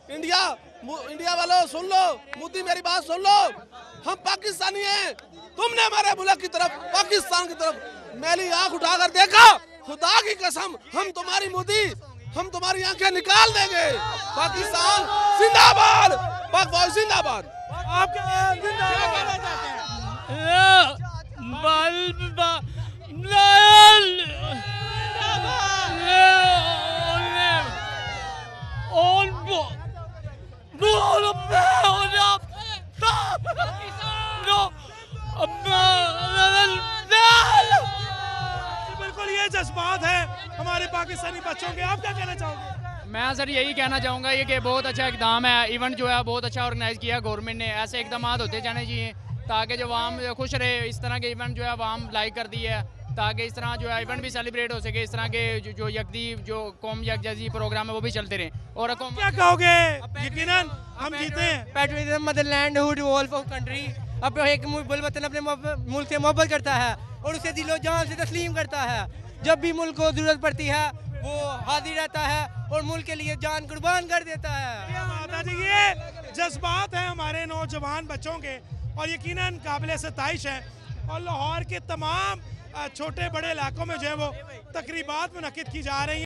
India वालों सुन लो, मोदी मेरी बात सुन लो, हम पाकिस्तानी हैं। तुमने हमारे मुल्क की तरफ, पाकिस्तान की तरफ मैली आंख उठाकर देखा, खुदा की कसम हम तुम्हारी मोदी, हम तुम्हारी आंखें निकाल देंगे। पाकिस्तान जिंदाबाद, पाक फौज जिंदाबाद। आप क्या कहना चाहते हैं? बिल्कुल ये जज्बात है हमारे पाकिस्तानी बच्चों के, आप क्या कहना चाहोगे? मैं सर यही कहना चाहूँगा ये कि बहुत अच्छा इकदाम है, इवेंट जो है बहुत अच्छा ऑर्गेनाइज किया गवर्नमेंट ने। ऐसे इकदाम होते जाने चाहिए ताकि जो आवाम खुश रहे। इस तरह के इवेंट जो है आवाम लाइक कर दी है ताकि इस तरह जो है इवेंट भी सेलिब्रेट हो सके। इस तरह के जो यकदी जो कौम यकजहती प्रोग्राम है वो भी चलते रहे। और क्या कहोगे? यकीनन हम जीते हैं। Patriotism Motherland who revolve of country, अब एक वतन अपने मुल्क से मोहब्बत करता है और उसे दिलो जान से तस्लीम करता है। जब भी मुल्क को जरूरत पड़ती है वो हाजिर रहता है और मुल्क के लिए जान कुर्बान कर देता है। माता जी ये जज्बात हैं हमारे नौजवान बच्चों के और यकीनन काबिल सताइश है। और लाहौर के तमाम छोटे बड़े इलाकों में जो है वो तकरीबात मुनक्किद की जा रही हैं।